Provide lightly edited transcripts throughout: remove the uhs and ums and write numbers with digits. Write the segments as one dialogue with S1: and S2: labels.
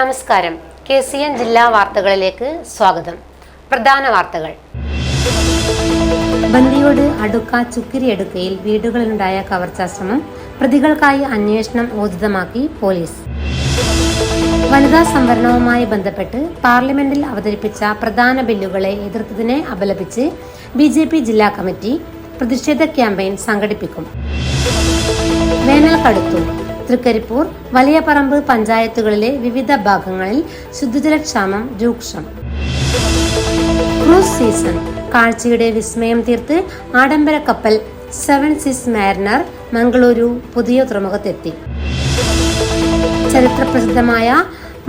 S1: നമസ്കാരം. KCN ജില്ലാ വാർത്തകളിലേക്ക് സ്വാഗതം. പ്രധാന വാർത്തകൾ. ബന്ദിയോട് അടുക്ക ചുക്കിരിയടുക്കയിൽ വീടുകളിലുണ്ടായ കവർച്ചാശ്രമം, പ്രതികൾക്കായി അന്വേഷണം ഊർജിതമാക്കി പോലീസ്. വനിതാ സംവരണവുമായി ബന്ധപ്പെട്ട് പാർലമെന്റിൽ അവതരിപ്പിച്ച പ്രധാന ബില്ലുകളെ എതിർത്തതിനെ അപലപിച്ച് BJP ജില്ലാ കമ്മിറ്റി പ്രതിഷേധ ക്യാമ്പയിൻ സംഘടിപ്പിക്കും. വേനൽ കടുത്തു. തൃക്കരിപ്പൂർ, വലിയപറമ്പ് പഞ്ചായത്തുകളിലെ വിവിധ ഭാഗങ്ങളിൽ ശുദ്ധജലക്ഷാമം രൂക്ഷം. Cruise season. കാഴ്ചയുടെ വിസ്മയം തീർത്ത് ആഡംബര കപ്പൽ 7 Seas Mariner മംഗളൂരു പുതിയ തുറമുഖത്തെത്തി. ചരിത്രപ്രസിദ്ധമായ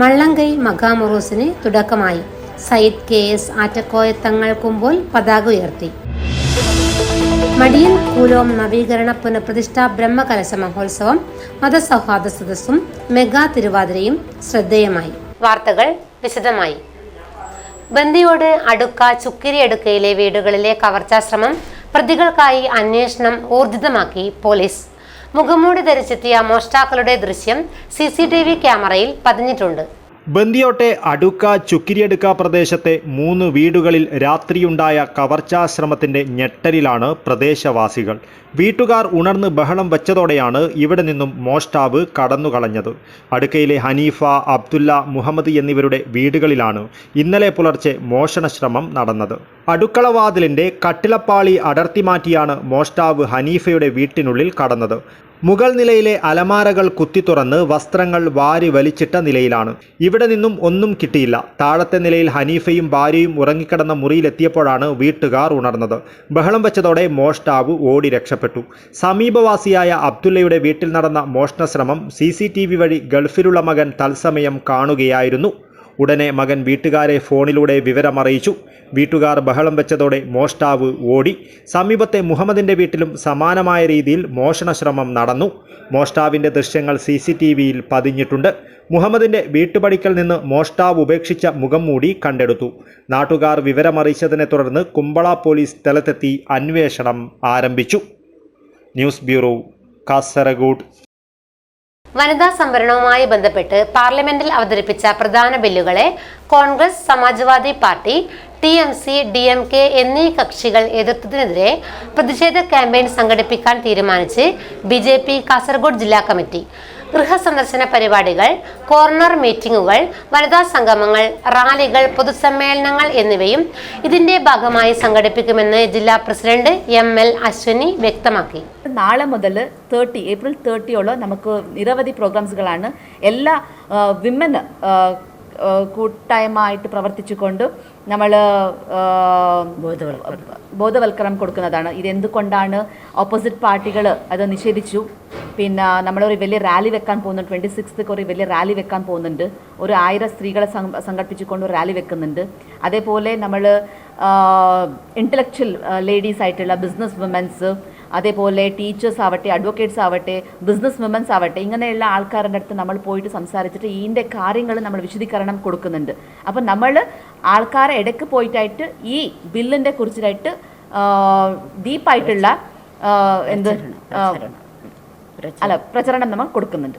S1: മള്ളങ്കൈ മഖാമുറൂസിന് തുടക്കമായി. സയ്യിദ് KS ആറ്റക്കോയ തങ്ങൾ കുമ്പോൾ പതാക ഉയർത്തി. മടിയൻ കൂലോം നവീകരണ പുനഃപ്രതിഷ്ഠാ ബ്രഹ്മകലശ മഹോത്സവം, മതസൗഹാർദ്ദ സദസ്സും മെഗാ തിരുവാതിരയും ശ്രദ്ധേയമായി. വാർത്തകൾ വിശദമായി. ബന്ദിയോട് അടുക്ക ചുക്കിരിയടുക്കയിലെ വീടുകളിലെ കവർച്ചാശ്രമം, പ്രതികൾക്കായി അന്വേഷണം ഊർജിതമാക്കി പോലീസ്. മുഖംമൂടി ധരിച്ചെത്തിയ മോഷ്ടാക്കളുടെ ദൃശ്യം CCTV ക്യാമറയിൽ പതിഞ്ഞിട്ടുണ്ട്.
S2: ബന്ദിയോട്ടെ അടുക്ക ചുക്കിരിയടുക്ക പ്രദേശത്തെ 3 വീടുകളിൽ രാത്രിയുണ്ടായ കവർച്ചാശ്രമത്തിന്റെ ഞെട്ടലിലാണ് പ്രദേശവാസികൾ. വീട്ടുകാർ ഉണർന്ന് ബഹളം വച്ചതോടെയാണ് ഇവിടെ നിന്നും മോഷ്ടാവ് കടന്നുകളഞ്ഞത്. അടുക്കയിലെ ഹനീഫ, അബ്ദുല്ല, മുഹമ്മദ് എന്നിവരുടെ വീടുകളിലാണ് ഇന്നലെ പുലർച്ചെ മോഷണശ്രമം നടന്നത്. അടുക്കളവാതിലിന്റെ കട്ടിളപ്പാളി അടർത്തി മാറ്റിയാണ് മോഷ്ടാവ് ഹനീഫയുടെ വീട്ടിനുള്ളിൽ കടന്നത്. മുകൾ നിലയിലെ അലമാരകൾ കുത്തിത്തുറന്ന് വസ്ത്രങ്ങൾ വാരി വലിച്ചിട്ട നിലയിലാണ്. ഇവിടെ നിന്നും ഒന്നും കിട്ടിയില്ല. താഴത്തെ നിലയിൽ ഹനീഫയും ഭാര്യയും ഉറങ്ങിക്കിടന്ന മുറിയിലെത്തിയപ്പോഴാണ് വീട്ടുകാർ ഉണർന്നത്. ബഹളം വെച്ചതോടെ മോഷ്ടാവ് ഓടി രക്ഷപ്പെട്ടു. സമീപവാസിയായ അബ്ദുല്ലയുടെ വീട്ടിൽ നടന്ന മോഷണശ്രമം CCTV വഴി ഗൾഫിലുള്ള മകൻ തത്സമയം കാണുകയായിരുന്നു. ഉടനെ മകൻ വീട്ടുകാരെ ഫോണിലൂടെ വിവരമറിയിച്ചു. വീട്ടുകാർ ബഹളം വെച്ചതോടെ മോഷ്ടാവ് ഓടി. സമീപത്തെ മുഹമ്മദിന്റെ വീട്ടിലും സമാനമായ രീതിയിൽ മോഷണശ്രമം നടന്നു. മോഷ്ടാവിന്റെ ദൃശ്യങ്ങൾ CCTVയിൽ പതിഞ്ഞിട്ടുണ്ട്. മുഹമ്മദിന്റെ വീട്ടുപടിക്കൽ നിന്ന് മോഷ്ടാവ് ഉപേക്ഷിച്ച മുഖംമൂടി കണ്ടെടുത്തു. നാട്ടുകാർ വിവരമറിയിച്ചതിനെ തുടർന്ന് കുമ്പള പോലീസ് സ്ഥലത്തെത്തി അന്വേഷണം ആരംഭിച്ചു. News bureau, Kasaragod.
S1: വനിതാ സംവരണവുമായി ബന്ധപ്പെട്ട് പാർലമെന്റിൽ അവതരിപ്പിച്ച പ്രധാന ബില്ലുകളെ Congress, Samajwadi party, TMC, DMK എന്നീ കക്ഷികൾ എതിർത്തതിനെതിരെ പ്രതിഷേധ ക്യാമ്പയിൻ സംഘടിപ്പിക്കാൻ തീരുമാനിച്ച് BJP കാസർഗോഡ് ജില്ലാ കമ്മിറ്റി. ഗൃഹസന്ദർശന പരിപാടികൾ, കോർണർ മീറ്റിംഗുകൾ, വനിതാ സംഗമങ്ങൾ, റാലികൾ, പൊതുസമ്മേളനങ്ങൾ എന്നിവയും ഇതിന്റെ ഭാഗമായി സംഘടിപ്പിക്കുമെന്ന് ജില്ലാ പ്രസിഡന്റ് ML അശ്വനി വ്യക്തമാക്കി.
S3: നാളെ മുതൽ ഏപ്രിൽ 30 നമുക്ക് നിരവധി പ്രോഗ്രാംസുകളാണ്. എല്ലാ വിമൻ കൂട്ടായ്മയായിട്ട് പ്രവർത്തിച്ചുകൊണ്ട് നമ്മൾ ബോധവൽക്കരണം കൊടുക്കുന്നതാണ്. ഇതെന്തുകൊണ്ടാണ് ഓപ്പോസിറ്റ് പാർട്ടികൾ അത് നിഷേധിച്ചു. പിന്നെ നമ്മളൊരു വലിയ റാലി വെക്കാൻ പോകുന്നുണ്ട്. 26th ഒരു വലിയ റാലി വെക്കാൻ പോകുന്നുണ്ട്. ഒരു 1000 സ്ത്രീകളെ സംഘടിപ്പിച്ചുകൊണ്ട് ഒരു റാലി വെക്കുന്നുണ്ട്. അതേപോലെ നമ്മൾ ഇൻ്റലക്ച്വൽ ലേഡീസ് ആയിട്ടുള്ള ബിസിനസ് വുമൻസ്, അതേപോലെ ടീച്ചേഴ്സ് ആവട്ടെ, അഡ്വക്കേറ്റ്സ് ആവട്ടെ, ബിസിനസ് വുമൻസ് ആവട്ടെ, ഇങ്ങനെയുള്ള ആൾക്കാരുടെ അടുത്ത് നമ്മൾ പോയിട്ട് സംസാരിച്ചിട്ട് ഇതിൻ്റെ കാര്യങ്ങൾ നമ്മൾ വിശദീകരണം കൊടുക്കുന്നുണ്ട്. അപ്പം നമ്മൾ ആൾക്കാരെ ഇടയ്ക്ക് പോയിട്ടായിട്ട് ഈ ബില്ലിൻ്റെ കുറിച്ചായിട്ട് ഡീപ്പായിട്ടുള്ള പ്രചരണം നമ്മൾ കൊടുക്കുന്നുണ്ട്.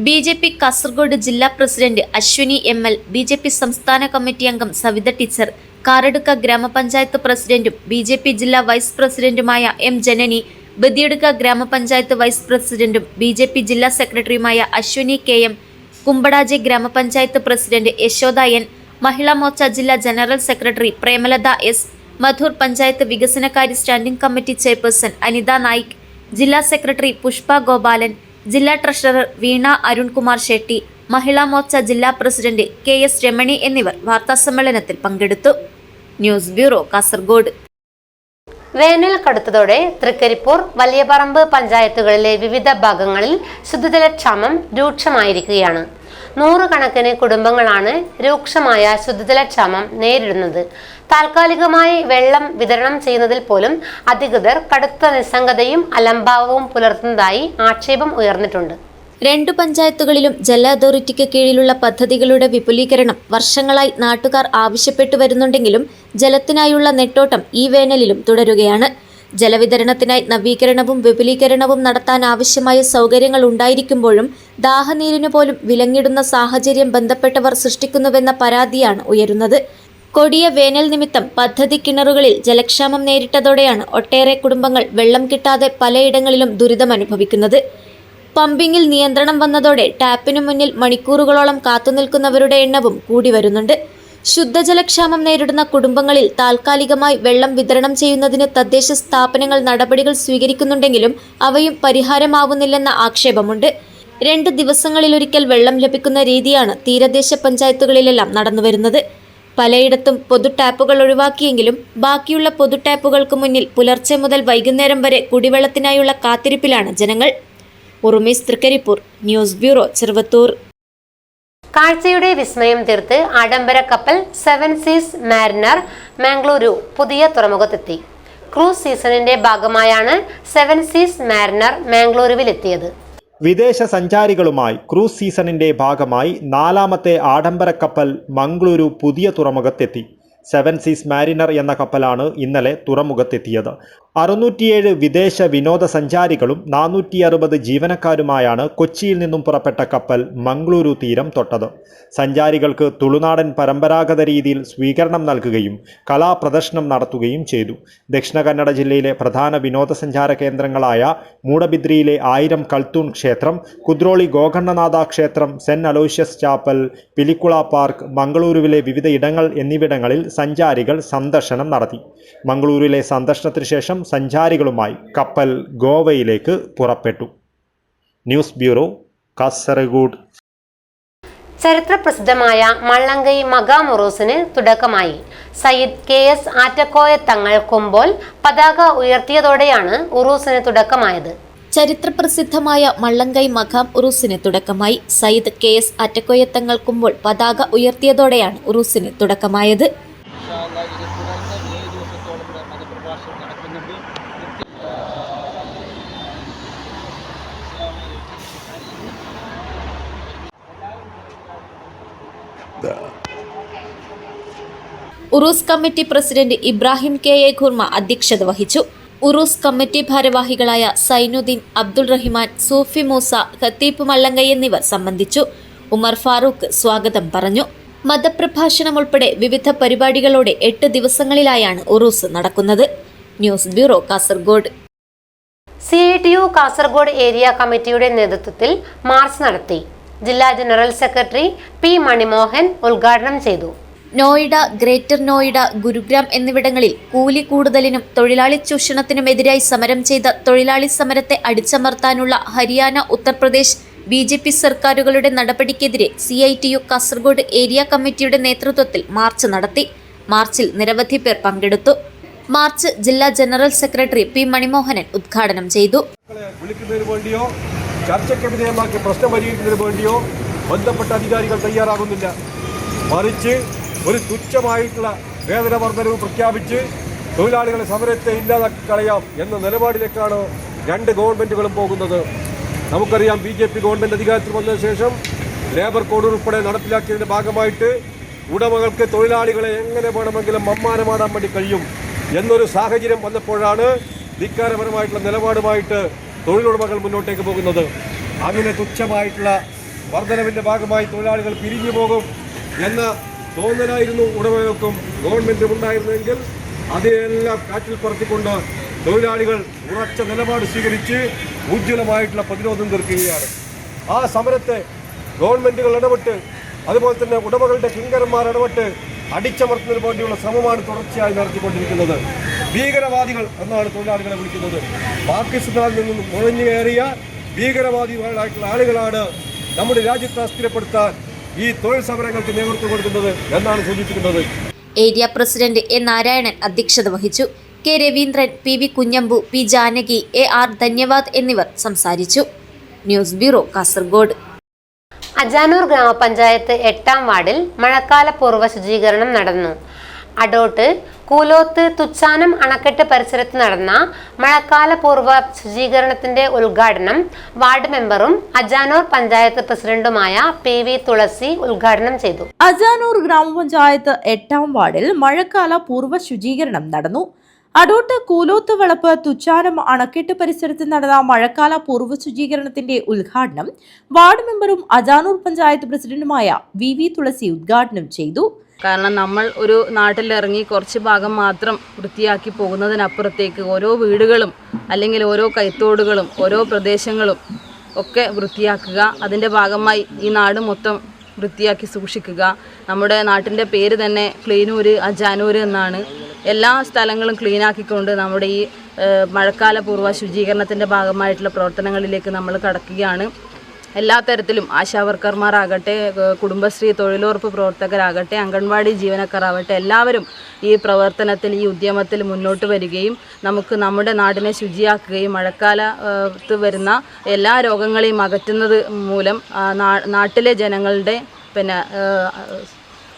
S4: BJP കാസർഗോഡ് ജില്ലാ പ്രസിഡന്റ് അശ്വിനി ML, BJP സംസ്ഥാന കമ്മിറ്റി അംഗം സവിത ടീച്ചർ, കാറടുക്ക ഗ്രാമപഞ്ചായത്ത് പ്രസിഡന്റും BJP ജില്ലാ വൈസ് പ്രസിഡന്റുമായ M ജനനി, ബദിയടുക്ക ഗ്രാമപഞ്ചായത്ത് വൈസ് പ്രസിഡന്റും BJP ജില്ലാ സെക്രട്ടറിയുമായ അശ്വിനി KM, കുമ്പടാജി ഗ്രാമപഞ്ചായത്ത് പ്രസിഡന്റ് യശോദ N, മഹിളാ മോർച്ച ജില്ലാ general secretary Premalatha S, Madhur panchayat വികസനകാര്യ standing committee chairperson Anitha Naik, ജില്ലാ സെക്രട്ടറി പുഷ്പ ഗോപാലൻ, ജില്ലാ ട്രഷറർ വീണ അരുൺകുമാർ ഷെട്ടി, മഹിളാ മോർച്ച ജില്ലാ പ്രസിഡന്റ് KS രമണി എന്നിവർ വാർത്താസമ്മേളനത്തിൽ പങ്കെടുത്തു. News bureau, Kasaragod.
S1: വേനൽ കടുത്തതോടെ തൃക്കരിപ്പൂർ, വലിയപറമ്പ് പഞ്ചായത്തുകളിലെ വിവിധ ഭാഗങ്ങളിൽ ശുദ്ധജലക്ഷാമം രൂക്ഷമായിരിക്കുകയാണ്. 100 കണക്കിന് കുടുംബങ്ങളാണ് രൂക്ഷമായ ശുദ്ധജലക്ഷാമം നേരിടുന്നത്. താൽക്കാലികമായി വെള്ളം വിതരണം ചെയ്യുന്നതിൽ പോലും അധികൃതർ കടുത്ത നിസ്സംഗതയും അലംഭാവവും പുലർത്തുന്നതായി ആക്ഷേപം ഉയർന്നിട്ടുണ്ട്.
S4: 2 പഞ്ചായത്തുകളിലും ജല അതോറിറ്റിക്ക് കീഴിലുള്ള പദ്ധതികളുടെ വിപുലീകരണം വർഷങ്ങളായി നാട്ടുകാർ ആവശ്യപ്പെട്ടു വരുന്നുണ്ടെങ്കിലും ജലത്തിനായുള്ള നെട്ടോട്ടം ഈ വേനലിലും തുടരുകയാണ്. ജലവിതരണത്തിനായി നവീകരണവും വിപുലീകരണവും നടത്താൻ ആവശ്യമായ സൗകര്യങ്ങൾ ഉണ്ടായിരിക്കുമ്പോഴും ദാഹനീരിനു പോലും വിലങ്ങിടുന്ന സാഹചര്യം ബന്ധപ്പെട്ടവർ സൃഷ്ടിക്കുന്നുവെന്ന പരാതിയാണ് ഉയരുന്നത്. കൊടിയ വേനൽ നിമിത്തം പദ്ധതി കിണറുകളിൽ ജലക്ഷാമം നേരിട്ടതോടെയാണ് ഒട്ടേറെ കുടുംബങ്ങൾ വെള്ളം കിട്ടാതെ പലയിടങ്ങളിലും ദുരിതമനുഭവിക്കുന്നത്. പമ്പിങ്ങിൽ നിയന്ത്രണം വന്നതോടെ ടാപ്പിനു മുന്നിൽ മണിക്കൂറുകളോളം കാത്തുനിൽക്കുന്നവരുടെ എണ്ണവും കൂടി വരുന്നുണ്ട്. ശുദ്ധജലക്ഷാമം നേരിടുന്ന കുടുംബങ്ങളിൽ താൽക്കാലികമായി വെള്ളം വിതരണം ചെയ്യുന്നതിന് തദ്ദേശ സ്ഥാപനങ്ങൾ നടപടികൾ സ്വീകരിക്കുന്നുണ്ടെങ്കിലും അവയും പരിഹാരമാവുന്നില്ലെന്ന ആക്ഷേപമുണ്ട്. 2 ദിവസങ്ങളിലൊരിക്കൽ വെള്ളം ലഭിക്കുന്ന രീതിയാണ് തീരദേശ പഞ്ചായത്തുകളിലെല്ലാം നടന്നുവരുന്നത്. പലയിടത്തും പൊതു ടാപ്പുകൾ ഒഴിവാക്കിയെങ്കിലും ബാക്കിയുള്ള പൊതു ടാപ്പുകൾക്ക് മുന്നിൽ പുലർച്ചെ മുതൽ വൈകുന്നേരം വരെ കുടിവെള്ളത്തിനായുള്ള കാത്തിരിപ്പിലാണ് ജനങ്ങൾ. ഉറുമീസ് തൃക്കരിപ്പൂർ, ന്യൂസ് ബ്യൂറോ, ചെറുവത്തൂർ.
S1: കാഴ്ചയുടെ വിസ്മയം തീർത്ത് ആഡംബര കപ്പൽ 7 സീസ് മാരിനർ മംഗളൂരു പുതിയ തുറമുഖത്തെത്തി. ക്രൂസ് സീസണിന്റെ ഭാഗമായാണ് 7 സീസ് മാരിനർ മംഗളൂരുവിലെത്തിയത്.
S2: വിദേശ സഞ്ചാരികളുമായി ക്രൂസ് സീസണിന്റെ ഭാഗമായി 4ാമത്തെ ആഡംബര കപ്പൽ മംഗളൂരു പുതിയ തുറമുഖത്തെത്തി. 7 സീസ് മാരിനർ എന്ന കപ്പലാണ് ഇന്നലെ തുറമുഖത്തെത്തിയത്. 607 വിദേശ വിനോദസഞ്ചാരികളും 460 ജീവനക്കാരുമായാണ് കൊച്ചിയിൽ നിന്നും പുറപ്പെട്ട കപ്പൽ മംഗളൂരു തീരം തൊട്ടത്. സഞ്ചാരികൾക്ക് തുളുനാടൻ പരമ്പരാഗത രീതിയിൽ സ്വീകരണം നൽകുകയും കലാപ്രദർശനം നടത്തുകയും ചെയ്തു. ദക്ഷിണ കന്നഡ ജില്ലയിലെ പ്രധാന വിനോദസഞ്ചാര കേന്ദ്രങ്ങളായ മൂടബിദ്രിയിലെ 1000 കൽത്തൂൺ ക്ഷേത്രം, കുദ്രോളി ഗോകർണനാഥ ക്ഷേത്രം, സെന്റ് അലോഷ്യസ് ചാപ്പൽ, പിലിക്കുള പാർക്ക്, മംഗളൂരുവിലെ വിവിധ ഇടങ്ങൾ എന്നിവിടങ്ങളിൽ സഞ്ചാരികൾ സന്ദർശനം നടത്തി. മംഗളൂരുവിലെ സന്ദർശനത്തിന് ശേഷം സഞ്ചാരികളുമായി കപ്പൽ ഗോവയിലേക്ക് പുറപ്പെട്ടു. News bureau, Kasaragod.
S1: ചരിത്രപ്രസിദ്ധമായ മള്ളങ്കൈ മഖാം ഉറൂസിന് തുടക്കമായി. സയ്യിദ് KS ആറ്റക്കോയ തങ്ങൾ കുമ്പോൾ പതാക ഉയർത്തിയതോടെയാണ് ഉറൂസിന് തുടക്കമായത്.
S4: ചരിത്രപ്രസിദ്ധമായ മള്ളങ്കൈ മഖാം ഉറൂസിന് തുടക്കമായി. സയ്യിദ് KS ആറ്റക്കോയത്തങ്ങൾ കുമ്പോൾ പതാക ഉയർത്തിയതോടെയാണ് ഉറൂസിന് തുടക്കമായത്. Uroos committee president Ibrahim KA Khurma അധ്യക്ഷത വഹിച്ചു. ഉറൂസ് കമ്മിറ്റി ഭാരവാഹികളായ സൈനുദ്ദീൻ, അബ്ദുൾ റഹിമാൻ, സൂഫി മൂസ, ഖത്തീബ് മള്ളങ്കൈ എന്നിവർ സംബന്ധിച്ചു. ഉമർ ഫാറൂഖ് സ്വാഗതം പറഞ്ഞു. മതപ്രഭാഷണം ഉൾപ്പെടെ വിവിധ പരിപാടികളോടെ 8 ദിവസങ്ങളിലായാണ് ഉറൂസ് നടക്കുന്നത്. News bureau, Kasaragod.
S1: CITU Kasaragod area കമ്മിറ്റിയുടെ നേതൃത്വത്തിൽ മാർച്ച് നടത്തി. ജില്ലാ ജനറൽ സെക്രട്ടറി P മണിമോഹൻ ഉദ്ഘാടനം ചെയ്തു.
S4: നോയിഡ, ഗ്രേറ്റർ നോയിഡ, ഗുരുഗ്രാം എന്നിവിടങ്ങളിൽ കൂലി കൂടുതലിനും തൊഴിലാളി ചൂഷണത്തിനുമെതിരായി സമരം ചെയ്ത തൊഴിലാളി സമരത്തെ അടിച്ചമർത്താനുള്ള ഹരിയാന, ഉത്തർപ്രദേശ് BJP സർക്കാരുകളുടെ നടപടിക്കെതിരെ CITU കാസർഗോഡ് ഏരിയ കമ്മിറ്റിയുടെ നേതൃത്വത്തിൽ മാർച്ച് നടത്തി. മാർച്ചിൽ നിരവധി പേർ പങ്കെടുത്തു. മാർച്ച് ജില്ലാ ജനറൽ സെക്രട്ടറി P മണിമോഹനൻ ഉദ്ഘാടനം ചെയ്തു.
S5: ചർച്ചയ്ക്ക് വിധേയമാക്കി പ്രശ്നം പരിഹരിക്കുന്നതിന് വേണ്ടിയോ ബന്ധപ്പെട്ട അധികാരികൾ തയ്യാറാകുന്നില്ല. മറിച്ച് ഒരു തുച്ഛമായിട്ടുള്ള വേതന വർധനവ് പ്രഖ്യാപിച്ച് തൊഴിലാളികളെ സമരത്തെ ഇല്ലാതാക്കി കളയാം എന്ന നിലപാടിലേക്കാണ് 2 ഗവൺമെൻറ്റുകളും പോകുന്നത്. നമുക്കറിയാം, BJP ഗവൺമെൻറ് അധികാരത്തിൽ വന്നതിന് ശേഷം ലേബർ കോഡ് ഉൾപ്പെടെ നടപ്പിലാക്കിയതിൻ്റെ ഭാഗമായിട്ട് ഉടമകൾക്ക് തൊഴിലാളികളെ എങ്ങനെ വേണമെങ്കിലും അമ്മാനമാടാൻ വേണ്ടി കഴിയും എന്നൊരു സാഹചര്യം വന്നപ്പോഴാണ് ധിക്കാരപരമായിട്ടുള്ള നിലപാടുമായിട്ട് തൊഴിലുടമകൾ മുന്നോട്ടേക്ക് പോകുന്നത്. അങ്ങനെ തുച്ഛമായിട്ടുള്ള വർധനവിൻ്റെ ഭാഗമായി തൊഴിലാളികൾ പിരിഞ്ഞു പോകും എന്ന തോന്നലായിരുന്നു ഉടമകൾക്കും ഗവൺമെൻറ്റും ഉണ്ടായിരുന്നെങ്കിൽ അതെല്ലാം കാറ്റിൽ പറത്തിക്കൊണ്ട് തൊഴിലാളികൾ ഉറച്ച നിലപാട് സ്വീകരിച്ച് ഉജ്ജ്വലമായിട്ടുള്ള പ്രതിരോധം തീർക്കുകയാണ്. ആ സമരത്തെ ഗവൺമെൻറ്റുകൾ ഇടപെട്ട്, അതുപോലെ തന്നെ ഉടമകളുടെ കിങ്കരന്മാർ ഇടപെട്ട് അടിച്ചമർത്തുന്നതിന് വേണ്ടിയുള്ള ശ്രമമാണ് തുടർച്ചയായി നടത്തിക്കൊണ്ടിരിക്കുന്നത്. ഭീകരവാദികൾ എന്നാണ് തൊഴിലാളികളെ വിളിക്കുന്നത്. പാകിസ്ഥാനിൽ നിന്നും നുഴഞ്ഞു കയറിയ ഭീകരവാദികളായിട്ടുള്ള ആളുകളാണ് നമ്മുടെ രാജ്യത്തെ അസ്ഥിരപ്പെടുത്താൻ ഈ തൊഴിൽ സമരങ്ങൾക്ക് നേതൃത്വം കൊടുക്കുന്നത് എന്നാണ് സൂചിപ്പിക്കുന്നത്.
S4: ഏരിയ പ്രസിഡന്റ് A നാരായണൻ അധ്യക്ഷത വഹിച്ചു. K Raveendran, PV Kunhambu, P Janaki, AR ധന്യവാദ് എന്നിവർ സംസാരിച്ചു. News bureau, Kasaragod.
S1: അജാനൂർ ഗ്രാമപഞ്ചായത്ത് 8ാം വാർഡിൽ മഴക്കാല പൂർവ്വ ശുചീകരണം നടന്നു. അടോട്ട്, കൂലോത്ത്, തുച്ചാനം അണക്കെട്ട് പരിസരത്ത് നടന്ന മഴക്കാല പൂർവ്വ ശുചീകരണത്തിന്റെ ഉദ്ഘാടനം വാർഡ് മെമ്പറും അജാനൂർ പഞ്ചായത്ത് പ്രസിഡന്റുമായ PV തുളസി ഉദ്ഘാടനം ചെയ്തു.
S6: അജാനൂർ ഗ്രാമപഞ്ചായത്ത് 8ാം വാർഡിൽ മഴക്കാല പൂർവ്വ ശുചീകരണം നടന്നു. അടൂട്ട് കൂലോത്ത് വളപ്പ് തുച്ചാനം അണക്കെട്ട് പരിസരത്ത് നടന്ന മഴക്കാല പൂർവ്വ ശുചീകരണത്തിന്റെ ഉദ്ഘാടനം വാർഡ് മെമ്പറും അജാനൂർ പഞ്ചായത്ത് പ്രസിഡന്റുമായ വി തുളസി ഉദ്ഘാടനം ചെയ്തു.
S7: കാരണം നമ്മൾ ഒരു നാട്ടിലിറങ്ങി കുറച്ച് ഭാഗം മാത്രം വൃത്തിയാക്കി പോകുന്നതിനപ്പുറത്തേക്ക് ഓരോ വീടുകളും അല്ലെങ്കിൽ ഓരോ കൈത്തോടുകളും ഓരോ പ്രദേശങ്ങളും ഒക്കെ വൃത്തിയാക്കുക. അതിൻ്റെ ഭാഗമായി ഈ നാട് മൊത്തം വൃത്തിയാക്കി സൂക്ഷിക്കുക. നമ്മുടെ നാട്ടിൻ്റെ പേര് തന്നെ ക്ലീനൂര് അജാനൂര് എന്നാണ്. എല്ലാ സ്ഥലങ്ങളും ക്ലീനാക്കിക്കൊണ്ട് നമ്മുടെ ഈ മഴക്കാല പൂർവ്വ ശുചീകരണത്തിൻ്റെ ഭാഗമായിട്ടുള്ള പ്രവർത്തനങ്ങളിലേക്ക് നമ്മൾ കടക്കുകയാണ്. എല്ലാ തരത്തിലും ആശാവർക്കർമാരാകട്ടെ, കുടുംബശ്രീ തൊഴിലുറപ്പ് പ്രവർത്തകരാകട്ടെ, അംഗൻവാടി ജീവനക്കാരാകട്ടെ, എല്ലാവരും ഈ പ്രവർത്തനത്തിൽ ഈ ഉദ്യമത്തിൽ മുന്നോട്ട് വരികയും നമുക്ക് നമ്മുടെ നാടിനെ ശുചിയാക്കുകയും മഴക്കാലത്ത് വരുന്ന എല്ലാ രോഗങ്ങളെയും അകറ്റുന്നത് മൂലം നാട്ടിലെ ജനങ്ങളുടെ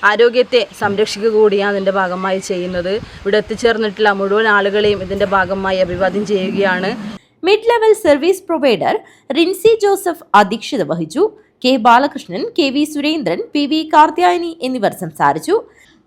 S7: ആരോഗ്യത്തെ സംരക്ഷിക്കുക കൂടിയാണ് ഇതിൻ്റെ ഭാഗമായി ചെയ്യുന്നത്. ഇവിടെ എത്തിച്ചേർന്നിട്ടുള്ള മുഴുവൻ ആളുകളെയും ഇതിൻ്റെ ഭാഗമായി അഭിവാദ്യം ചെയ്യുകയാണ്.
S6: Mid level service provider Rincy Joseph അധ്യക്ഷത വഹിച്ചു. K Balakrishnan, K V Surendran, P V Karthyayani എന്നിവർ സംസാരിച്ചു.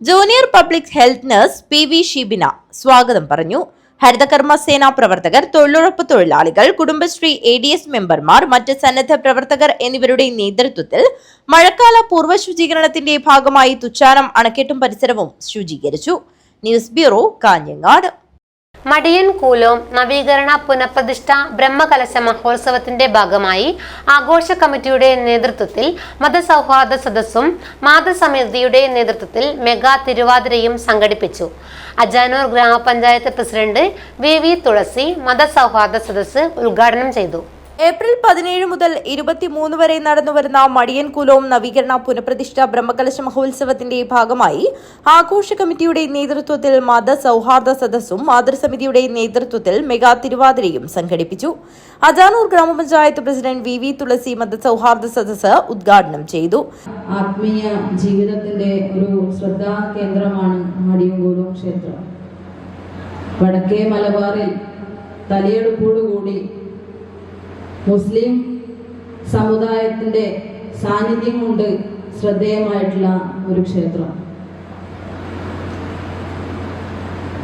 S6: Junior public health nurse P V Shibina സ്വാഗതം പറഞ്ഞു. ഹരിതകർമ്മ സേനാ പ്രവർത്തകർ, തൊഴിലുറപ്പ് തൊഴിലാളികൾ, കുടുംബശ്രീ ADS മെമ്പർമാർ, മറ്റ് സന്നദ്ധ പ്രവർത്തകർ എന്നിവരുടെ നേതൃത്വത്തിൽ മഴക്കാല പൂർവ്വ ശുചീകരണത്തിന്റെ ഭാഗമായി തുച്ചാനം അണക്കെട്ടും പരിസരവും ശുചീകരിച്ചു. News bureau, Kanhangad.
S1: മടിയൻ കൂലോം നവീകരണ പുനഃപ്രതിഷ്ഠ ബ്രഹ്മകലശ മഹോത്സവത്തിന്റെ ഭാഗമായി ആഘോഷ കമ്മിറ്റിയുടെ നേതൃത്വത്തിൽ മതസൗഹാർദ്ദ സദസ്സും മാതൃസമിതിയുടെ നേതൃത്വത്തിൽ മെഗാ തിരുവാതിരയും സംഘടിപ്പിച്ചു. അജാനൂർ ഗ്രാമപഞ്ചായത്ത് പ്രസിഡന്റ് വി തുളസി മതസൗഹാർദ്ദ സദസ്സ് ഉദ്ഘാടനം ചെയ്തു.
S6: ഏപ്രിൽ 17 മുതൽ 23 വരെ നടന്നുവരുന്ന മടിയൻ കുലോം നവീകരണ പുനഃപ്രതിഷ്ഠ ബ്രഹ്മകലശ മഹോത്സവത്തിന്റെ ഭാഗമായി ആഘോഷ കമ്മിറ്റിയുടെ നേതൃത്വത്തിൽ മതസൗഹാർദ്ദ സദസ്സും മാതൃസമിതിയുടെ നേതൃത്വത്തിൽ മെഗാ തിരുവാതിരയും സംഘടിപ്പിച്ചു. അജാനൂർ ഗ്രാമപഞ്ചായത്ത് പ്രസിഡന്റ് വി തുളസി മതസൗഹാർദ്ദ സദസ്സ് ഉദ്ഘാടനം ചെയ്തു.
S8: ആത്മീയ ജീവിതത്തിന്റെ ഒരു ശ്രദ്ധാ കേന്ദ്രമാണ് മടിയൻ കുലോം ക്ഷേത്രം. വടക്കേ മലബാറിൽ തലയെടുപ്പോടുകൂടി മുസ്ലിം സമുദായത്തിന്റെ സാന്നിധ്യം കൊണ്ട് ശ്രദ്ധേയമായിട്ടുള്ള ഒരു ക്ഷേത്രം.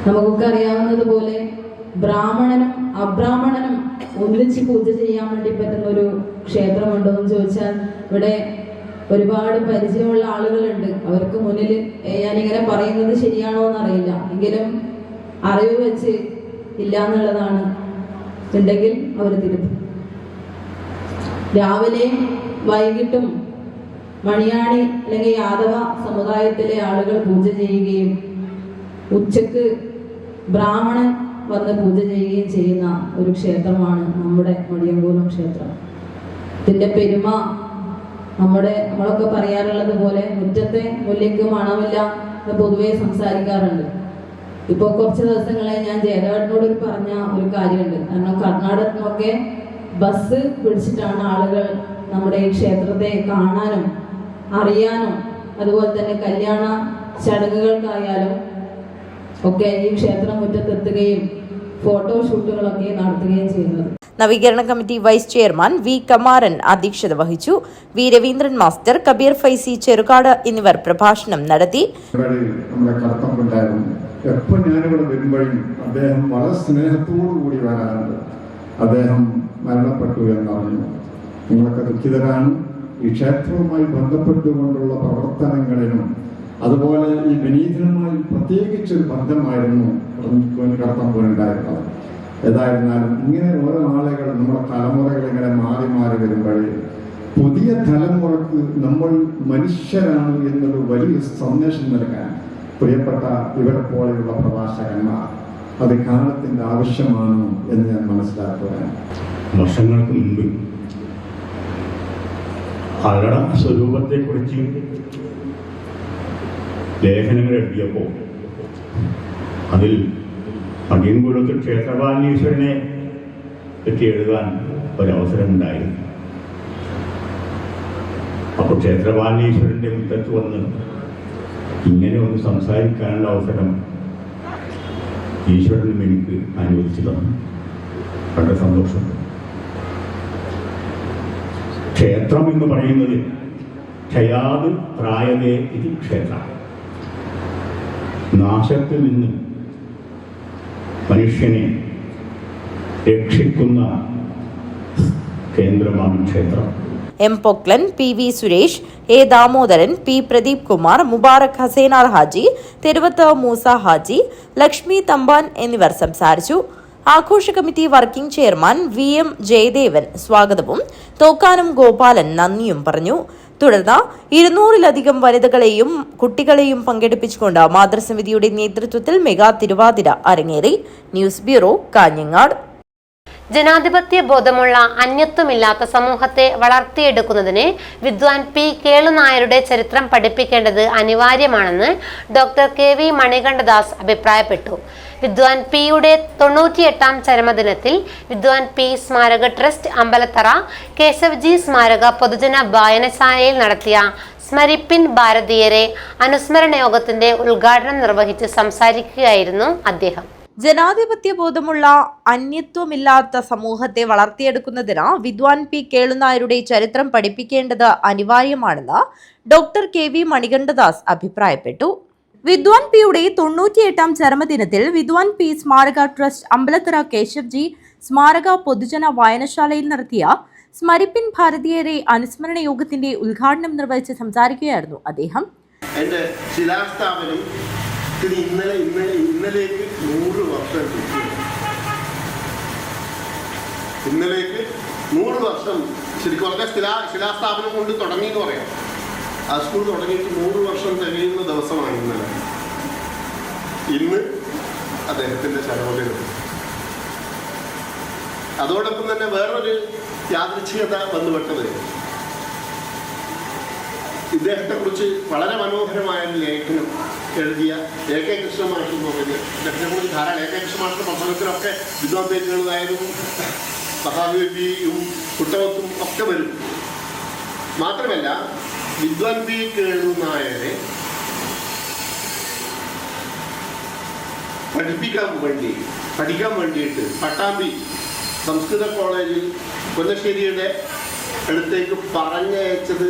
S8: നമുക്കൊക്കെ അറിയാവുന്നതുപോലെ ബ്രാഹ്മണനും അബ്രാഹ്മണനും ഒന്നിച്ച് പൂജ ചെയ്യാൻ വേണ്ടി പറ്റുന്ന ഒരു ക്ഷേത്രമുണ്ടോ എന്ന് ചോദിച്ചാൽ ഇവിടെ ഒരുപാട് പരിചയമുള്ള ആളുകളുണ്ട്. അവർക്ക് മുന്നിൽ ഞാനിങ്ങനെ പറയുന്നത് ശരിയാണോ എന്നറിയില്ല, എങ്കിലും അറിവ് വെച്ച് ഇല്ല എന്നുള്ളതാണ്. ഉണ്ടെങ്കിൽ അവർ തിരുത്തും. രാവിലെയും വൈകിട്ടും മണിയാണി അല്ലെങ്കിൽ യാദവ സമുദായത്തിലെ ആളുകൾ പൂജ ചെയ്യുകയും ഉച്ചക്ക് ബ്രാഹ്മണൻ വന്ന് പൂജ ചെയ്യുകയും ചെയ്യുന്ന ഒരു ക്ഷേത്രമാണ് നമ്മുടെ മടിയൻ കുലോം ക്ഷേത്രം. ഇതിന്റെ പെരുമ നമ്മളൊക്കെ പറയാറുള്ളത് പോലെ മുറ്റത്തെ മുല്ലയ്ക്ക് മണമില്ല എന്ന് പൊതുവെ സംസാരിക്കാറുണ്ട്. ഇപ്പോൾ കുറച്ച് ദിവസങ്ങളെ ഞാൻ ജയദേവനോട് പറഞ്ഞ ഒരു കാര്യമുണ്ട്. കാരണം കർണാടകത്തിനൊക്കെ ബസ് പിടിച്ചിട്ടാണ് ആളുകൾ നമ്മുടെ ഈ ക്ഷേത്രത്തെ കാണാനും അറിയാനും അതുപോലെ തന്നെ കല്യാണ ചടങ്ങുകൾക്കായാലും ഒക്കെ ഈ ക്ഷേത്രം മുറ്റത്തെത്തുകയും ഫോട്ടോഷൂട്ടുകളൊക്കെ നടത്തുകയും ചെയ്യുന്നത്.
S6: നവീകരണ committee vice chairman V Kamaran അധ്യക്ഷത വഹിച്ചു. വി രവീന്ദ്രൻ മാസ്റ്റർ, കബീർ ഫൈസി ചെറുകാട് എന്നിവർ പ്രഭാഷണം നടത്തി.
S9: എപ്പോൾ ഞാനിവിടെ വരുമ്പോഴും അദ്ദേഹം വളരെ സ്നേഹത്തോടു കൂടി വരാറുണ്ട്. അദ്ദേഹം മരണപ്പെട്ടു എന്നറിഞ്ഞു. നിങ്ങളൊക്കെ ദുഃഖിതരാണ്. ഈ ക്ഷേത്രവുമായി ബന്ധപ്പെട്ടുകൊണ്ടുള്ള പ്രവർത്തനങ്ങളിലും അതുപോലെ ഈ വിനീതനുമായി പ്രത്യേകിച്ചൊരു ബന്ധമായിരുന്നു കടത്തമ്പോഴുണ്ടായിരുന്നത്. ഏതായിരുന്നാലും ഇങ്ങനെ ഓരോ ആളുകൾ നമ്മുടെ തലമുറകൾ ഇങ്ങനെ മാറി മാറി വരുമ്പോഴേ പുതിയ തലമുറക്ക് നമ്മൾ മനുഷ്യരാണ് എന്നൊരു വലിയ സന്ദേശം നൽകാൻ പ്രിയപ്പെട്ട ഇവരെ പോലെയുള്ള പ്രഭാഷകന്മാർ അത് കാലത്തിന്റെ ആവശ്യമാണ് എന്ന് ഞാൻ മനസ്സിലാക്കുകയാണ്.
S10: വർഷങ്ങൾക്ക് മുൻപ് അവരുടെ സ്വരൂപത്തെക്കുറിച്ച് ലേഖനങ്ങൾ എഴുതിയപ്പോൾ അതിൽ മടിയൻ കുലോത്തിൽ ക്ഷേത്രപാലീശ്വരനെ പറ്റി എഴുതാൻ ഒരവസരമുണ്ടായിരുന്നു. അപ്പോൾ ക്ഷേത്രപാലീശ്വരൻ്റെ മുറ്റത്ത് വന്ന് ഇങ്ങനെ ഒന്ന് സംസാരിക്കാനുള്ള അവസരം ഈശ്വരനും എനിക്ക് അനുവദിച്ചു തന്നു. വളരെ സന്തോഷം. ക്ഷേത്രം എന്ന് പറയുന്നത് ക്ഷയാത് പ്രായതേ ഇത് ക്ഷേത്രം. നാശത്തിൽ നിന്ന് മനുഷ്യനെ രക്ഷിക്കുന്ന കേന്ദ്രമാണ് ക്ഷേത്രം.
S6: M Poklan, P V Suresh, A Damodaran, P Pradeep Kumar, Mubarak Hasainar Haji, Theruvath Moosa Haji, Lakshmi Thampan എന്നിവർ സംസാരിച്ചു. ആഘോഷ committee working chairman V M Jayadevan സ്വാഗതവും തോക്കാനം ഗോപാലൻ നന്ദിയും പറഞ്ഞു. തുടർന്ന് 200-ലധികം വനിതകളെയും കുട്ടികളെയും പങ്കെടുപ്പിച്ചുകൊണ്ട് മാതൃസമിതിയുടെ നേതൃത്വത്തിൽ മെഗാ തിരുവാതിര അരങ്ങേറി. News bureau, Kanhangad.
S1: ജനാധിപത്യ ബോധമുള്ള അന്യത്വമില്ലാത്ത സമൂഹത്തെ വളർത്തിയെടുക്കുന്നതിന് വിദ്വാൻ പി കേളുനായരുടെ ചരിത്രം പഠിപ്പിക്കേണ്ടത് അനിവാര്യമാണെന്ന് ഡോക്ടർ കെ വി മണികണ്ഠദാസ് അഭിപ്രായപ്പെട്ടു. വിദ്വാൻ പിയുടെ 98ാം ചരമദിനത്തിൽ വിദ്വാൻ പി സ്മാരക ട്രസ്റ്റ് അമ്പലത്തറ കേശവ്ജി സ്മാരക പൊതുജന വായനശാലയിൽ നടത്തിയ സ്മരിപ്പിൻ ഭാരതീയരെ അനുസ്മരണ യോഗത്തിന്റെ ഉദ്ഘാടനം നിർവഹിച്ച് സംസാരിക്കുകയായിരുന്നു അദ്ദേഹം.
S6: ജനാധിപത്യ ബോധമുള്ള അന്യത്വമില്ലാത്ത സമൂഹത്തെ വളർത്തിയെടുക്കുന്നതിന് വിദ്വാൻ പി കേളുനായരുടെ ചരിത്രം പഠിപ്പിക്കേണ്ടത് അനിവാര്യമാണെന്ന് ഡോക്ടർ കെ വി മണികണ്ഠദാസ് അഭിപ്രായപ്പെട്ടു. വിദ്വാൻ പിയുടെ 98ാം ചരമദിനത്തിൽ വിദ്വാൻ പി സ്മാരക ട്രസ്റ്റ് അമ്പലത്തറ കേശവ്ജി സ്മാരക പൊതുജന വായനശാലയിൽ നടത്തിയ സ്മരിപ്പിൻ ഭാരതീയരെ അനുസ്മരണ യോഗത്തിന്റെ ഉദ്ഘാടനം നിർവഹിച്ച് സംസാരിക്കുകയായിരുന്നു അദ്ദേഹം.
S11: ഇന്നലേക്ക് 100 വർഷം ഇന്നലേക്ക് 100 വർഷം ശരിക്കും പറഞ്ഞാൽ ശിലാസ്ഥാപനം കൊണ്ട് തുടങ്ങി എന്ന് പറയാം. ആ സ്കൂൾ തുടങ്ങിയിട്ട് 100 വർഷം തികയുന്ന ദിവസമാണ് ഇന്നലെ. ഇന്ന് അദ്ദേഹത്തിൻ്റെ ചരമദിനം. അതോടൊപ്പം തന്നെ വേറൊരു യാദൃച്ഛികത വന്നുപെട്ടത് ഇദ്ദേഹത്തെക്കുറിച്ച് വളരെ മനോഹരമായ ഒരു ലേഖനം എഴുതിയ എ കെ കൃഷ്ണമാഷ് പറഞ്ഞത്. ഇദ്ദേഹത്തെക്കുറിച്ച് ധാരാളം എ കെ കൃഷ്ണമാഷിന്റെ പ്രസംഗത്തിലൊക്കെ വിദ്വാൻ പേരുകളായാലും മഹാകവിയും കുട്ടവത്തും ഒക്കെ വരും. മാത്രമല്ല വിദ്വാൻ പി കേളുനായരെ പഠിക്കാൻ വേണ്ടിയിട്ട് പട്ടാമ്പി സംസ്കൃത കോളേജിൽ കൊല്ലശ്ശേരിയുടെ അടുത്തേക്ക് പറഞ്ഞയച്ചത്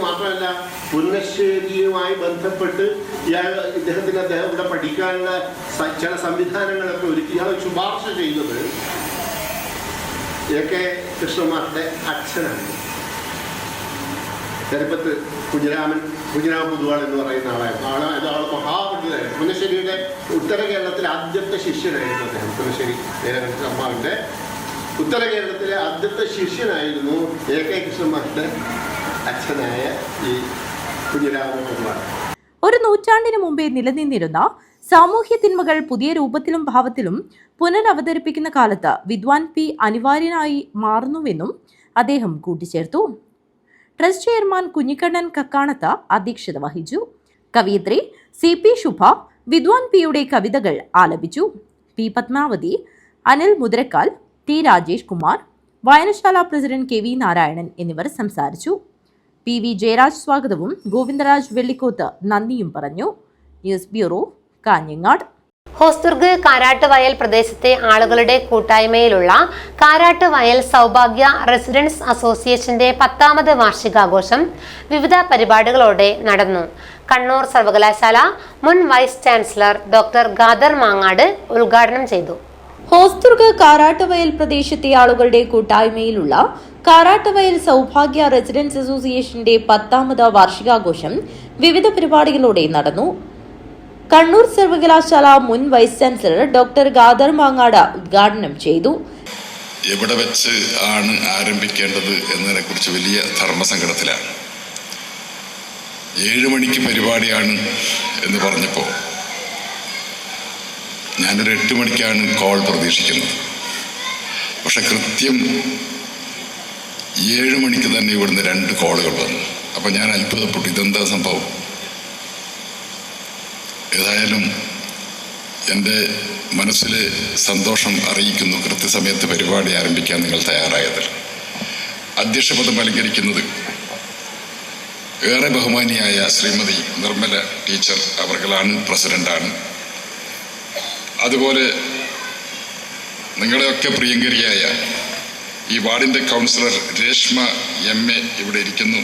S11: മാത്രമല്ല, പുന്നശ്ശേരിയുമായി ബന്ധപ്പെട്ട് അദ്ദേഹം ഇവിടെ പഠിക്കാനുള്ള ചില സംവിധാനങ്ങളൊക്കെ ഒരുക്കി ഇയാൾ ശുപാർശ ചെയ്യുന്നത് എ കെ കൃഷ്ണമാരുടെ അച്ഛനാണ്. ചരിപ്പത്ത് കുഞ്ഞിരാമ പൊതുവാൾ എന്ന് പറയുന്ന ആളായിരുന്നു. ആൾ മഹാപണ്ഡിതനായിരുന്നു. പുന്നശ്ശേരിയുടെ ഉത്തര കേരളത്തിലെ ആദ്യത്തെ ശിഷ്യനായിരുന്നു അദ്ദേഹം. പുന്നശ്ശേരി അമ്മാവിൻ്റെ ഉത്തര കേരളത്തിലെ ആദ്യത്തെ ശിഷ്യനായിരുന്നു എ കെ കൃഷ്ണമാരുടെ അച്ഛനായ ഈ കുഞ്ഞിരാമ പൊതുവാൾ.
S6: ഒരു നൂറ്റാണ്ടിന് മുമ്പേ നിലനിന്നിരുന്ന സാമൂഹ്യ തിന്മകൾ പുതിയ രൂപത്തിലും ഭാവത്തിലും പുനരവതരിപ്പിക്കുന്ന കാലത്ത് വിദ്വാൻ പി അനിവാര്യനായി മാറുന്നുവെന്നും അദ്ദേഹം കൂട്ടിച്ചേർത്തു. ട്രസ്റ്റ് ചെയർമാൻ കുഞ്ഞിക്കണ്ണൻ കക്കാണത്ത് അധ്യക്ഷത വഹിച്ചു. കവയിത്രി സി പി ശുഭ വിദ്വാൻ പിയുടെ കവിതകൾ ആലപിച്ചു. പി പത്മാവതി, അനിൽ മുതിരക്കാൽ, ടി രാജേഷ് കുമാർ, വായനശാല പ്രസിഡന്റ് കെ വി നാരായണൻ എന്നിവർ സംസാരിച്ചു. പി വി ജയരാജ് സ്വാഗതവും ഗോവിന്ദരാജ് വെള്ളിക്കോത്ത് നന്ദിയും പറഞ്ഞു. News bureau, Kanhangad.
S1: ഹോസ്ദുർഗ് കാരാട്ടുവയൽ പ്രദേശത്തെ ആളുകളുടെ കൂട്ടായ്മയിലുള്ള കാരാട്ടുവയൽ സൗഭാഗ്യ റെസിഡൻസ് അസോസിയേഷന്റെ 10ാമത് വാർഷികാഘോഷം വിവിധ പരിപാടികളോടെ നടന്നു. കണ്ണൂർ സർവകലാശാല മുൻ vice chancellor doctor Khader Mangad ഉദ്ഘാടനം ചെയ്തു.
S6: ഹോസ്ദുർഗ് കാരാട്ടുവയൽ പ്രദേശത്തെ ആളുകളുടെ കൂട്ടായ്മയിലുള്ള കാരാട്ടുവയൽ സൗഭാഗ്യ റെസിഡൻസ് അസോസിയേഷന്റെ 10ാമത് വാർഷികാഘോഷം വിവിധ പരിപാടികളോടെ നടന്നു. കണ്ണൂർ സർവകലാശാല മുൻ vice chancellor doctor Khader Mangad ഉദ്ഘാടനം ചെയ്തു.
S12: എവിടെ വെച്ച് ആണ് ആരംഭിക്കേണ്ടത് എന്നതിനെക്കുറിച്ച് വലിയ ധർമ്മസങ്കടത്തിലാണ്. 7 മണിക്ക് പരിപാടിയാണ് എന്ന് പറഞ്ഞപ്പോൾ ഞാനൊരു 8 മണിക്കാണ് കോൾ പ്രതീക്ഷിക്കുന്നത്. പക്ഷെ കൃത്യം 7 മണിക്ക് തന്നെ ഇവിടുന്ന് 2 കോളുകൾ വന്നു. അപ്പം ഞാൻ അത്ഭുതപ്പെട്ടു, ഇതെന്താ സംഭവം? ഏതായാലും എൻ്റെ മനസ്സിലെ സന്തോഷം അറിയിക്കുന്നു. കൃത്യസമയത്ത് പരിപാടി ആരംഭിക്കാൻ നിങ്ങൾ തയ്യാറായതിൽ. അധ്യക്ഷപദം അലങ്കരിക്കുന്നത് ഏറെ ബഹുമാനിയായ ശ്രീമതി നിർമ്മല ടീച്ചർ അവർകളാണ്, പ്രസിഡന്റാണ്. അതുപോലെ നിങ്ങളുടെയൊക്കെ പ്രിയങ്കരിയായ ഈ വാർഡിൻ്റെ കൗൺസിലർ രേഷ്മ MA ഇവിടെ ഇരിക്കുന്നു.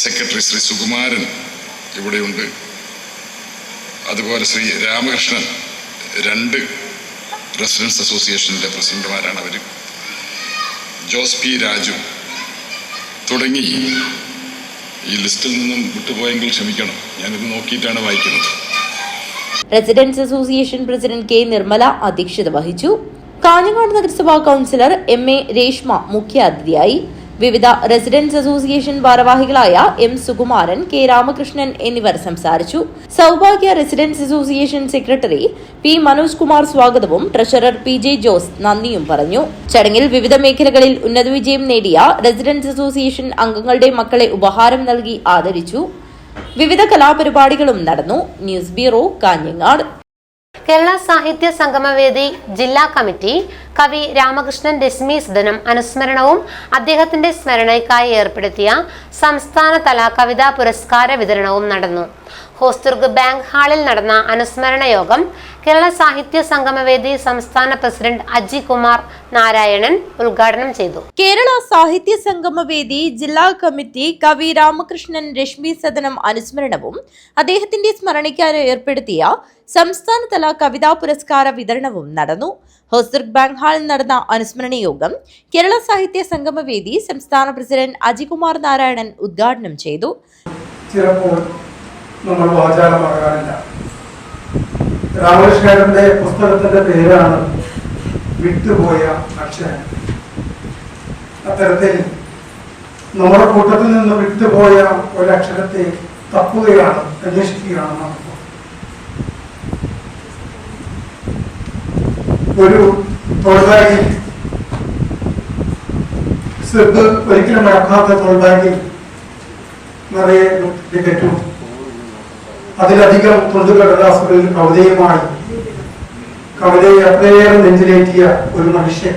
S12: സെക്രട്ടറി ശ്രീ സുകുമാരൻ ഇവിടെയുണ്ട്. അതുപോലെ ശ്രീ രാമകൃഷ്ണൻ 2 റെസിഡൻസ് അസോസിയേഷൻ്റെ പ്രസിഡന്റുമാരാണ് അവർ. ജോസ് പി രാജു തുടങ്ങി ഈ ലിസ്റ്റിൽ നിന്നും വിട്ടുപോയെങ്കിൽ ക്ഷമിക്കണം, ഞാനിത് നോക്കിയിട്ടാണ് വായിക്കുന്നത്.
S6: Residence association president K Nirmala അധ്യക്ഷത വഹിച്ചു. കാഞ്ഞങ്ങാട് നഗരസഭാ കൌൺസിലർ MA രേഷ്മ മുഖ്യാതിഥിയായി. വിവിധ റെസിഡൻസ് അസോസിയേഷൻ ഭാരവാഹികളായ M സുകുമാരൻ, K രാമകൃഷ്ണൻ എന്നിവർ സംസാരിച്ചു. Saubhagya residence association secretary P Manoj Kumar സ്വാഗതവും ട്രഷറർ PJ ജോസ് നന്ദിയും പറഞ്ഞു. ചടങ്ങിൽ വിവിധ മേഖലകളിൽ ഉന്നത വിജയം നേടിയ റെസിഡൻസ് അസോസിയേഷൻ അംഗങ്ങളുടെ മക്കളെ ഉപഹാരം നൽകി ആദരിച്ചു. വിവിധ കലാപരിപാടികളും നടന്നു. News bureau, Kanhangad.
S1: കേരള സാഹിത്യ സംഗമവേദി ജില്ലാ കമ്മിറ്റി കവി രാമകൃഷ്ണൻ രശ്മി സദനം അനുസ്മരണവും അദ്ദേഹത്തിന്റെ സ്മരണയ്ക്കായി ഏർപ്പെടുത്തിയ സംസ്ഥാനതല കവിതാ പുരസ്കാര വിതരണവും നടന്നു. ഹോസ്ദുർഗ് ബാങ്ക് ഹാളിൽ നടന്ന അനുസ്മരണ യോഗം കേരള സാഹിത്യ സംഗമവേദി സംസ്ഥാന പ്രസിഡന്റ് അജി കുമാർ നാരായണൻ ഉദ്ഘാടനം ചെയ്തു.
S6: കേരള സാഹിത്യ സംഗമവേദി ജില്ലാ കമ്മിറ്റി കവി രാമകൃഷ്ണൻ രശ്മി സദനം അനുസ്മരണവും അദ്ദേഹത്തിന്റെ സ്മരണയ്ക്കായി ഏർപ്പെടുത്തിയ സംസ്ഥാനതല കവിതാ പുരസ്കാര വിതരണവും നടന്നു. ഹോസ്ദുർഗ് ബാങ്ക് ഹാളിൽ നടന്ന അനുസ്മരണ യോഗം കേരള സാഹിത്യ സംഗമവേദി സംസ്ഥാന പ്രസിഡന്റ് അജികുമാർ നാരായണൻ ഉദ്ഘാടനം ചെയ്തു.
S13: നമ്മൾ വാചാലമാകാറില്ല. രാമകൃഷ്ണന്റെ പുസ്തകത്തിന്റെ പേരാണ് വിട്ടുപോയ അക്ഷരം. അത്തരത്തിൽ നമ്മുടെ കൂട്ടത്തിൽ നിന്ന് വിട്ടുപോയ ഒരക്ഷരത്തെ തപ്പുകയാണ്, അന്വേഷിക്കുകയാണ് നാം. ഒരു തോൾബാഗിൽ സിബ് ഒരിക്കലും മറക്കാത്ത തോൾബാഗിൽ നിറയെ ടിക്കറ്റും അതിലധികം തുണ്ടുകടലാസുകളിൽ കവിതയുമായി കവിതയെ അത്രയേറെ നെഞ്ചിലേറ്റിയ ഒരു മനുഷ്യൻ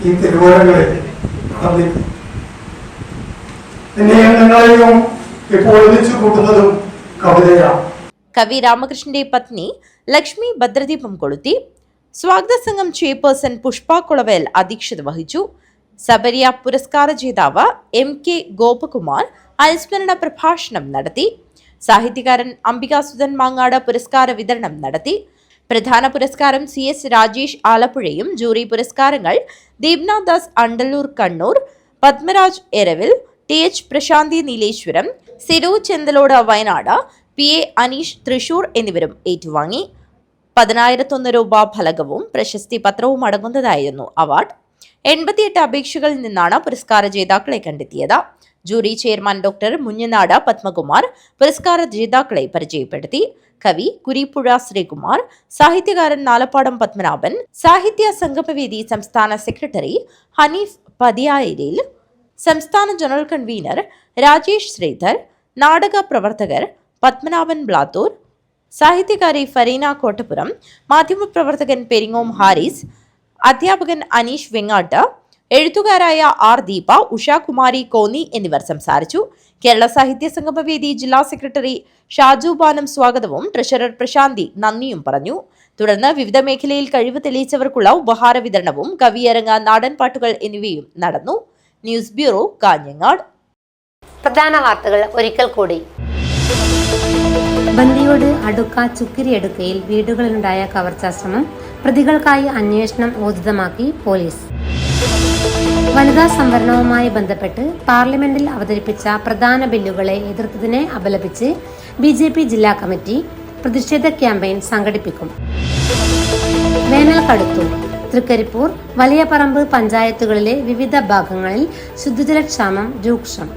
S13: ഈ തിരുവോരങ്ങളിൽ നടന്നിരുന്നു. എന്നെയും നിങ്ങളെയും ഇപ്പോൾ ഒന്നിച്ചു കൂട്ടുന്നതും കവിതയാണ്.
S6: കവി രാമകൃഷ്ണന്റെ പത്നി ലക്ഷ്മി ഭദ്രദീപം കൊളുത്തി. സ്വാഗത സംഘം ചെയർപേഴ്സൺ പുഷ്പ കുളവേൽ അധ്യക്ഷത വഹിച്ചു. സബരിയ പുരസ്കാര ജേതാവ് MK ഗോപകുമാർ അനുസ്മരണ പ്രഭാഷണം നടത്തി. സാഹിത്യകാരൻ അംബികാസുധൻ മാങ്ങാട് പുരസ്കാര വിതരണം നടത്തി. പ്രധാന പുരസ്കാരം CS രാജേഷ് ആലപ്പുഴയും ജൂറി പുരസ്കാരങ്ങൾ ദീപ്ന ദാസ് അണ്ടല്ലൂർ കണ്ണൂർ, പത്മരാജ് എരവിൽ, TH പ്രശാന്തി നീലേശ്വരം, സിരു ചെന്തലോട് വയനാട്, PA അനീഷ് തൃശൂർ എന്നിവരും ഏറ്റുവാങ്ങി. 10,001 രൂപ ഫലകവും പ്രശസ്തി പത്രവും അടങ്ങുന്നതായിരുന്നു അവാർഡ്. 88 അപേക്ഷകളിൽ നിന്നാണ് പുരസ്കാര ജേതാക്കളെ കണ്ടെത്തിയത്. Jury chairman doctor Munjanad Padmakumar പുരസ്കാര ജേതാക്കളെ പരിചയപ്പെടുത്തി. കവി കുരിപ്പുഴ ശ്രീകുമാർ, സാഹിത്യകാരൻ നാലപ്പാടം പത്മനാഭൻ, സാഹിത്യ സംഗമവേദി സംസ്ഥാന സെക്രട്ടറി ഹനീഫ് പതിയായിരിൽ, സംസ്ഥാന ജനറൽ കൺവീനർ രാജേഷ് ശ്രീധർ, നാടക പ്രവർത്തകർ പത്മനാഭൻ ബ്ലാത്തൂർ, സാഹിത്യകാരി ഫരീന കോട്ടപ്പുറം, മാധ്യമപ്രവർത്തകൻ പെരിങ്ങോം ഹാരിസ്, അധ്യാപകൻ അനീഷ് വെങ്ങാട്ട്, എഴുത്തുകാരായ R ദീപ, ഉഷാകുമാരി കോന്നി എന്നിവർ സംസാരിച്ചു. കേരള സാഹിത്യ സംഗമവേദി ജില്ലാ സെക്രട്ടറി ഷാജു ബാനം സ്വാഗതവും ട്രഷറർ പ്രശാന്തി നന്ദിയും പറഞ്ഞു. തുടർന്ന് വിവിധ മേഖലയിൽ കഴിവ് തെളിയിച്ചവർക്കുള്ള ഉപഹാര വിതരണവും കവിയരങ്ങ്, നാടൻ പാട്ടുകൾ എന്നിവയും നടന്നു. News bureau, Kanhangad.
S1: പ്രധാന വാർത്തകൾ ഒരിക്കൽ കൂടി. ബന്ദിയോട് അടുക്ക ചുക്കിരിയടുക്കയിൽ വീടുകളിലുണ്ടായ കവർച്ചാശ്രമം, പ്രതികൾക്കായി അന്വേഷണം ഊർജിതമാക്കി പോലീസ്. വനിതാ സംവരണവുമായി ബന്ധപ്പെട്ട് പാർലമെന്റിൽ അവതരിപ്പിച്ച പ്രധാന ബില്ലുകളെ എതിർത്തതിനെ അപലപിച്ച് BJP ജില്ലാ കമ്മിറ്റി പ്രതിഷേധ ക്യാമ്പയിൻ സംഘടിപ്പിക്കും. വേനൽ കടുത്തു. തൃക്കരിപ്പൂർ, വലിയപറമ്പ് പഞ്ചായത്തുകളിലെ വിവിധ ഭാഗങ്ങളിൽ ശുദ്ധജലക്ഷാമം രൂക്ഷം.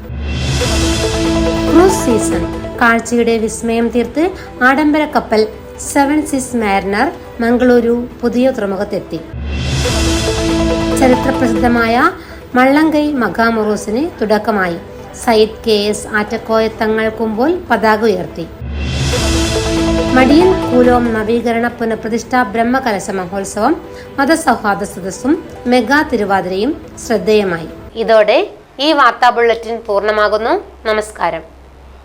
S1: Cruise season. കാഴ്ചയുടെ വിസ്മയം തീർത്ത് ആഡംബര കപ്പൽ 7 Seas മാരിനർ മംഗളൂരു പുതിയ തുറമുഖത്തെത്തി. ചരിത്രപ്രസിദ്ധമായ മള്ളങ്കൈ മകാമൊറൂസിന് തുടക്കമായി. സയ്യിദ് KS ആറ്റക്കോയ തങ്ങൾ കുമ്പോൾ പതാക ഉയർത്തി. മടിയൻ കൂലോം നവീകരണ പുനഃപ്രതിഷ്ഠ ബ്രഹ്മകലശ മഹോത്സവം, മതസൗഹാർദ്ദ സദസ്സും മെഗാ തിരുവാതിരയും ശ്രദ്ധേയമായി. ഇതോടെ ഈ വാർത്താ ബുള്ളറ്റിൻ പൂർണ്ണമാകുന്നു. നമസ്കാരം.